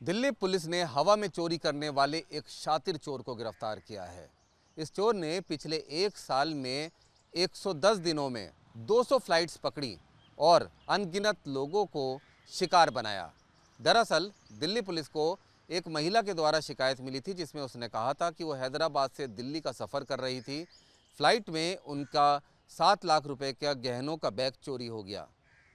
Delhi police ने हवा में चोरी करने वाले एक शातिर चोर को गिरफ्तार किया है। इस चोर ने पिछले एक साल में 110 दिनों में 200 फ्लाइट्स पकड़ी और अनगिनत लोगों को शिकार बनाया। दरअसल दिल्ली पुलिस को एक महिला के द्वारा शिकायत मिली थी, जिसमें उसने कहा था कि वो हैदराबाद से दिल्ली का सफ़र कर रही थी। फ्लाइट में उनका 7 लाख रुपए का गहनों का बैग चोरी हो गया।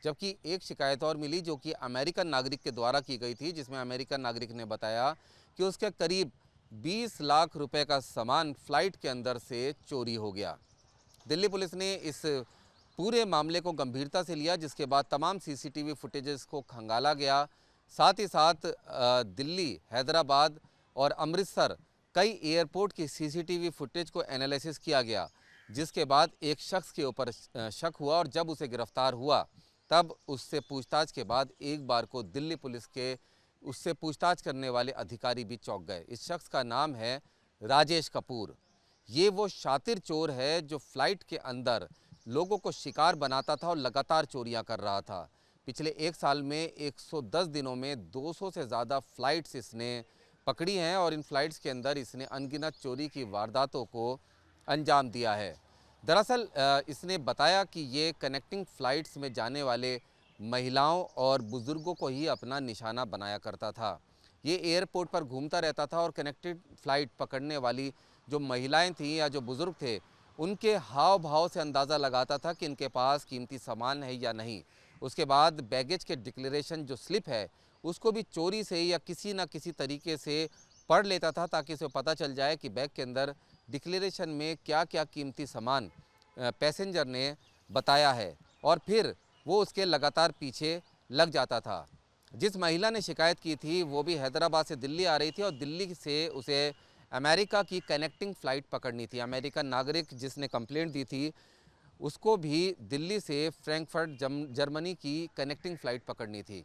जबकि एक शिकायत और मिली जो कि अमेरिकन नागरिक के द्वारा की गई थी, जिसमें अमेरिकन नागरिक ने बताया कि उसके करीब 20 लाख रुपए का सामान फ्लाइट के अंदर से चोरी हो गया। दिल्ली पुलिस ने इस पूरे मामले को गंभीरता से लिया, जिसके बाद तमाम सीसीटीवी फुटेजेस को खंगाला गया। साथ ही साथ दिल्ली, हैदराबाद और अमृतसर कई एयरपोर्ट की सीसीटीवी फुटेज को एनालिसिस किया गया, जिसके बाद एक शख्स के ऊपर शक हुआ और जब उसे गिरफ्तार हुआ तब उससे पूछताछ के बाद एक बार को दिल्ली पुलिस के उससे पूछताछ करने वाले अधिकारी भी चौंक गए। इस शख्स का नाम है राजेश कपूर। ये वो शातिर चोर है जो फ्लाइट के अंदर लोगों को शिकार बनाता था और लगातार चोरियां कर रहा था। पिछले एक साल में 110 दिनों में 200 से ज़्यादा फ़्लाइट्स इसने पकड़ी हैं और इन फ़्लाइट्स के अंदर इसने अनगिनत चोरी की वारदातों को अंजाम दिया है। दरअसल इसने बताया कि ये कनेक्टिंग फ़्लाइट्स में जाने वाले महिलाओं और बुज़ुर्गों को ही अपना निशाना बनाया करता था। ये एयरपोर्ट पर घूमता रहता था और कनेक्टेड फ़्लाइट पकड़ने वाली जो महिलाएं थीं या जो बुज़ुर्ग थे, उनके हाव भाव से अंदाज़ा लगाता था कि इनके पास कीमती सामान है या नहीं। उसके बाद बैगेज के डिक्लेरेशन जो स्लिप है, उसको भी चोरी से या किसी न किसी तरीके से पढ़ लेता था, ताकि उसे पता चल जाए कि बैग के अंदर डिक्लेरेशन में क्या क्या कीमती सामान पैसेंजर ने बताया है, और फिर वो उसके लगातार पीछे लग जाता था। जिस महिला ने शिकायत की थी वो भी हैदराबाद से दिल्ली आ रही थी और दिल्ली से उसे अमेरिका की कनेक्टिंग फ़्लाइट पकड़नी थी। अमेरिकन नागरिक जिसने कंप्लेंट दी थी, उसको भी दिल्ली से फ्रैंकफर्ट जर्मनी की कनेक्टिंग फ़्लाइट पकड़नी थी।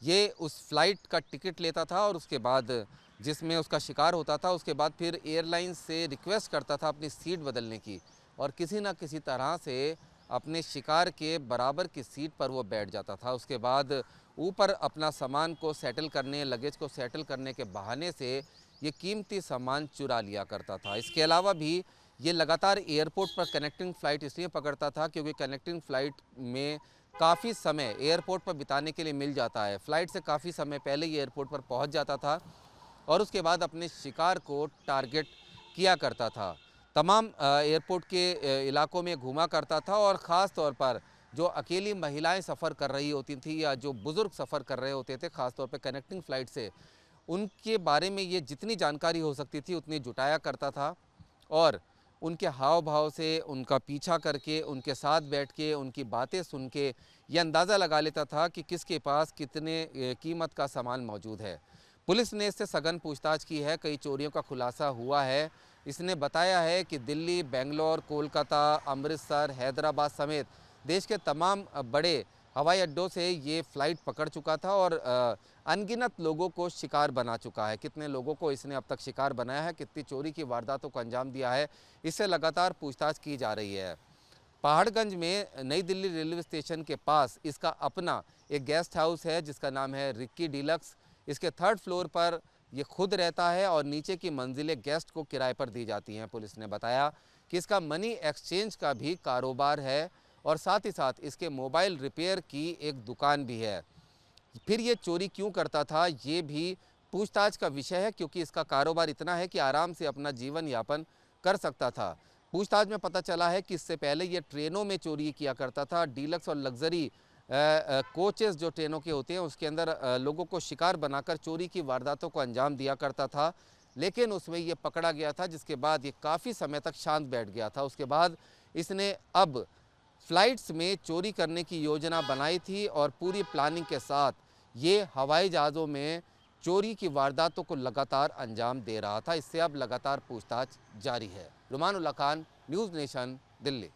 ये उस फ्लाइट का टिकट लेता था और उसके बाद जिसमें उसका शिकार होता था, उसके बाद फिर एयरलाइंस से रिक्वेस्ट करता था अपनी सीट बदलने की, और किसी न किसी तरह से अपने शिकार के बराबर की सीट पर वो बैठ जाता था। उसके बाद ऊपर अपना सामान को सेटल करने, लगेज को सेटल करने के बहाने से ये कीमती सामान चुरा लिया करता था। इसके अलावा भी ये लगातार एयरपोर्ट पर कनेक्टिंग फ़्लाइट इसलिए पकड़ता था क्योंकि कनेक्टिंग फ़्लाइट में काफ़ी समय एयरपोर्ट पर बिताने के लिए मिल जाता है। फ़्लाइट से काफ़ी समय पहले ही एयरपोर्ट पर पहुंच जाता था और उसके बाद अपने शिकार को टारगेट किया करता था। तमाम एयरपोर्ट के इलाकों में घूमा करता था और ख़ास तौर पर जो अकेली महिलाएं सफ़र कर रही होती थी या जो बुज़ुर्ग सफ़र कर रहे होते थे, ख़ास तौर पे कनेक्टिंग फ़्लाइट से, उनके बारे में ये जितनी जानकारी हो सकती थी उतनी जुटाया करता था और उनके हाव भाव से, उनका पीछा करके, उनके साथ बैठ के, उनकी बातें सुन के ये अंदाज़ा लगा लेता था कि किसके पास कितने कीमत का सामान मौजूद है। पुलिस ने इससे सघन पूछताछ की है, कई चोरियों का खुलासा हुआ है। इसने बताया है कि दिल्ली, बेंगलोर, कोलकाता, अमृतसर, हैदराबाद समेत देश के तमाम बड़े हवाई अड्डों से ये फ़्लाइट पकड़ चुका था और अनगिनत लोगों को शिकार बना चुका है। कितने लोगों को इसने अब तक शिकार बनाया है, कितनी चोरी की वारदातों को अंजाम दिया है, इससे लगातार पूछताछ की जा रही है। पहाड़गंज में नई दिल्ली रेलवे स्टेशन के पास इसका अपना एक गेस्ट हाउस है जिसका नाम है रिक्की डीलक्स। इसके 3rd फ्लोर पर ये खुद रहता है और नीचे की मंजिलें गेस्ट को किराए पर दी जाती हैं। पुलिस ने बताया कि इसका मनी एक्सचेंज का भी कारोबार है और साथ ही साथ इसके मोबाइल रिपेयर की एक दुकान भी है। फिर ये चोरी क्यों करता था, ये भी पूछताछ का विषय है, क्योंकि इसका कारोबार इतना है कि आराम से अपना जीवन यापन कर सकता था। पूछताछ में पता चला है कि इससे पहले ये ट्रेनों में चोरी किया करता था। डीलक्स और लग्जरी कोचेस जो ट्रेनों के होते हैं उसके अंदर लोगों को शिकार बनाकर चोरी की वारदातों को अंजाम दिया करता था, लेकिन उसमें ये पकड़ा गया था, जिसके बाद ये काफ़ी समय तक शांत बैठ गया था। उसके बाद इसने अब फ़्लाइट्स में चोरी करने की योजना बनाई थी और पूरी प्लानिंग के साथ ये हवाई जहाज़ों में चोरी की वारदातों को लगातार अंजाम दे रहा था। इससे अब लगातार पूछताछ जारी है। रुमान उल्लाह खान, न्यूज़ नेशन, दिल्ली।